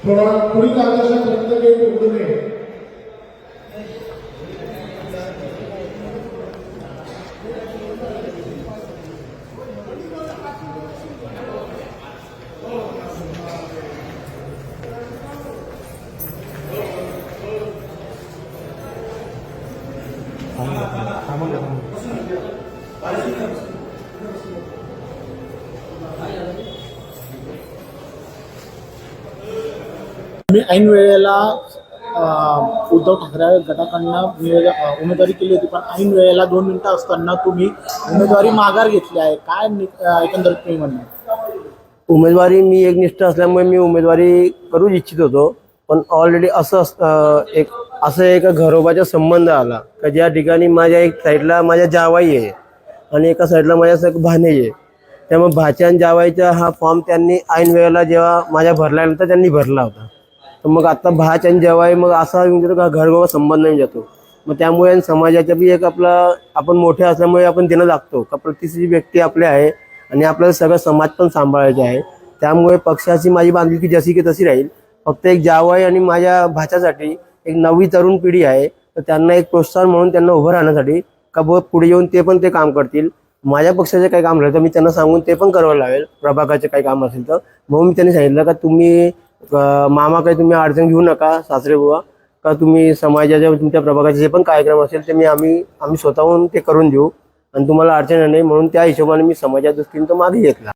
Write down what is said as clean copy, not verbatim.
थोडा पुढील आदेशापर्यंत काही उघडू नये. मी ऐन वेळेला उद्धव ठाकरे गटाकडनं उमेदवारी केली होती, पण ऐन वेळेला 2 मिनिटं असताना तुम्ही उमेदवारी माघार घेतली आहे. काय एकंदरीत तुम्ही म्हणणार? उमेदवारी मी एकनिष्ठ असल्यामुळे मी उमेदवारी करूच इच्छित होतो, पण ऑलरेडी असं एक घरोबाचा संबंध आला का ज्या ठिकाणी माझ्या एक साईडला माझ्या जावाई आहे आणि एका साईडला माझ्या भाणे आहे. त्यामुळे भाच्या आणि जावाईचा हा फॉर्म त्यांनी ऐन वेळेला जेव्हा माझ्या भरल्यानंतर त्यांनी भरला होता. तर मग आता भाच आणि जावाई मग असा का घरगोबा संबंध नाही जातो. मग त्यामुळे समाजाच्या बी एक आपण मोठे असल्यामुळे आपण देणं लागतो का प्रतिष्ठित व्यक्ती आपले आहे आणि आपल्याला सगळं समाज पण सांभाळायचे आहे. त्यामुळे पक्षाची माझी बांधिलकी जशी की तशी राहील. फक्त एक जावई आणि माझ्या भाच्यासाठी एक नवी तरुण पिढी आहे, तर त्यांना एक प्रोत्साहन म्हणून त्यांना उभं राहण्यासाठी का पुढे येऊन ते पण ते काम करतील. माझ्या पक्षाचे काही काम राहिलं तर मी त्यांना सांगून ते पण करावं लागेल. प्रभागाचे काही काम असेल तर म्हणून मी त्यांनी सांगितलं का तुम्ही मामा काही तुम्ही अडचण घेऊ नका सासरे बुवा, का तुम्ही समाजाच्या तुमच्या प्रभागाचे जे पण कार्यक्रम असेल ते आम्ही स्वतःहून ते करून देऊ आणि तुम्हाला अडचण नाही. म्हणून त्या हिशोबाने मी समाजाच्या दृष्टीने तो मागे घेतला.